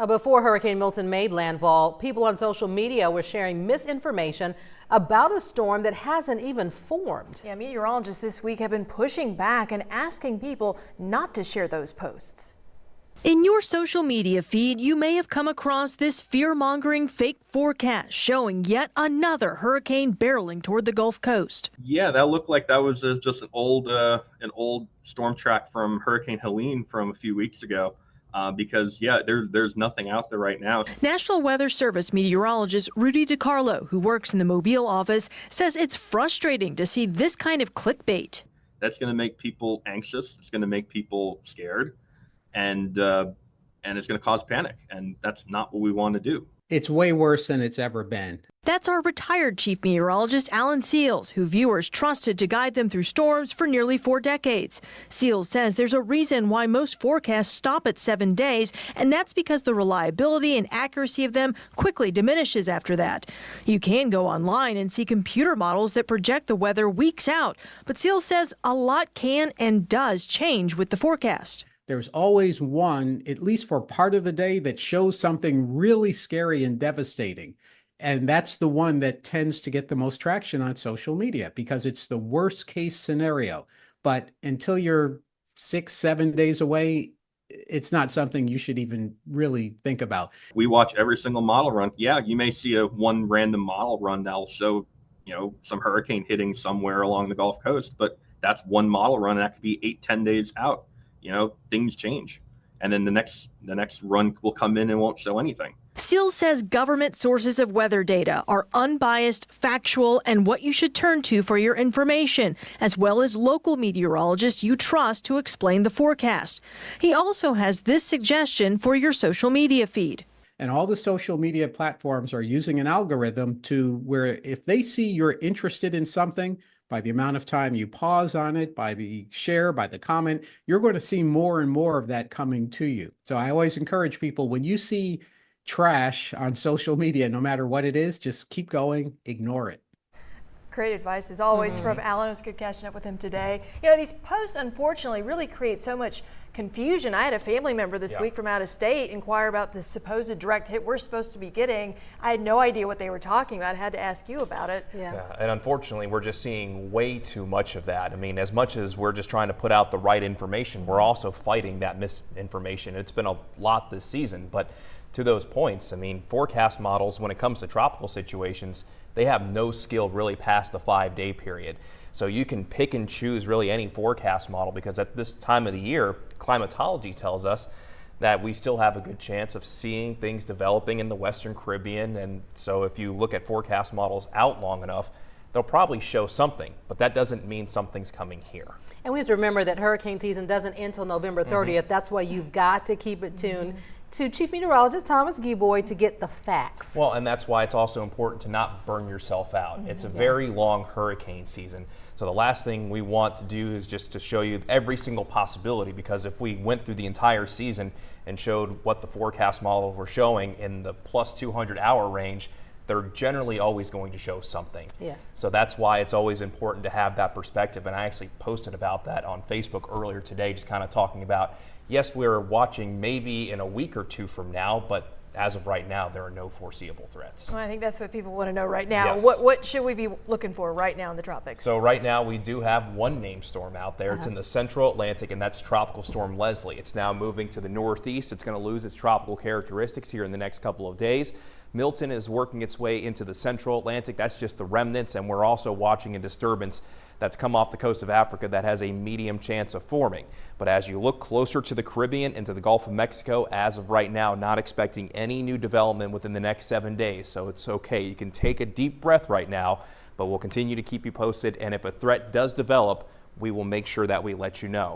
Before Hurricane Milton made landfall, people on social media were sharing misinformation about a storm that hasn't even formed. Yeah, meteorologists this week have been pushing back and asking people not to share those posts. In your social media feed, you may have come across this fear-mongering fake forecast showing yet another hurricane barreling toward the Gulf Coast. Yeah, that looked like that was just an old storm track from Hurricane Helene from a few weeks ago. Because there's nothing out there right now. National Weather Service meteorologist Rudy DiCarlo, who works in the Mobile office, says it's frustrating to see this kind of clickbait. That's going to make people anxious. It's going to make people scared, and it's going to cause panic. And that's not what we want to do. It's way worse than it's ever been. That's our retired chief meteorologist, Alan Seals, who viewers trusted to guide them through storms for nearly 4 decades. Seals says there's a reason why most forecasts stop at 7 days, and that's because the reliability and accuracy of them quickly diminishes after that. You can go online and see computer models that project the weather weeks out, but Seals says a lot can and does change with the forecast. There's always one, at least for part of the day, that shows something really scary and devastating. And that's the one that tends to get the most traction on social media because it's the worst case scenario. But until you're 6-7 days away, it's not something you should even really think about. We watch every single model run. Yeah, you may see one random model run that'll show, some hurricane hitting somewhere along the Gulf Coast, but that's one model run and that could be 8-10 days out. Things change. And then the next run will come in and won't show anything. Seals says government sources of weather data are unbiased, factual, and what you should turn to for your information, as well as local meteorologists you trust to explain the forecast. He also has this suggestion for your social media feed. And all the social media platforms are using an algorithm to where if they see you're interested in something, by the amount of time you pause on it, by the share, by the comment, you're going to see more and more of that coming to you. So I always encourage people, when you see trash on social media, no matter what it is, just keep going, ignore it. Great advice as always from Alan. It was good catching up with him today. These posts unfortunately really create so much confusion. I had a family member this week from out of state inquire about the supposed direct hit we're supposed to be getting. I had no idea what they were talking about. I had to ask you about it. Yeah, and unfortunately we're just seeing way too much of that. I mean, as much as we're just trying to put out the right information, we're also fighting that misinformation. It's been a lot this season, but to those points, I mean, forecast models, when it comes to tropical situations, they have no skill really past the 5-day period. So you can pick and choose really any forecast model because at this time of the year, climatology tells us that we still have a good chance of seeing things developing in the Western Caribbean. And so if you look at forecast models out long enough, they'll probably show something, but that doesn't mean something's coming here. And we have to remember that hurricane season doesn't end until November 30th. That's why you've got to keep it tuned to Chief Meteorologist Thomas Gieboy to get the facts. Well, and that's why it's also important to not burn yourself out. It's a very long hurricane season. So the last thing we want to do is just to show you every single possibility, because if we went through the entire season and showed what the forecast models were showing in the plus 200 hour range, they're generally always going to show something. Yes. So that's why it's always important to have that perspective. And I actually posted about that on Facebook earlier today, just kind of talking about, yes, we're watching maybe in a week or two from now, but as of right now, there are no foreseeable threats. Well, I think that's what people want to know right now. Yes. What should we be looking for right now in the tropics? So right now we do have one named storm out there. It's in the central Atlantic, and that's Tropical Storm Leslie. It's now moving to the northeast. It's going to lose its tropical characteristics here in the next couple of days. Milton is working its way into the central Atlantic. That's just the remnants, and we're also watching a disturbance that's come off the coast of Africa that has a medium chance of forming. But as you look closer to the Caribbean and to the Gulf of Mexico, as of right now, not expecting any new development within the next 7 days. So it's okay. You can take a deep breath right now, but we'll continue to keep you posted. And if a threat does develop, we will make sure that we let you know.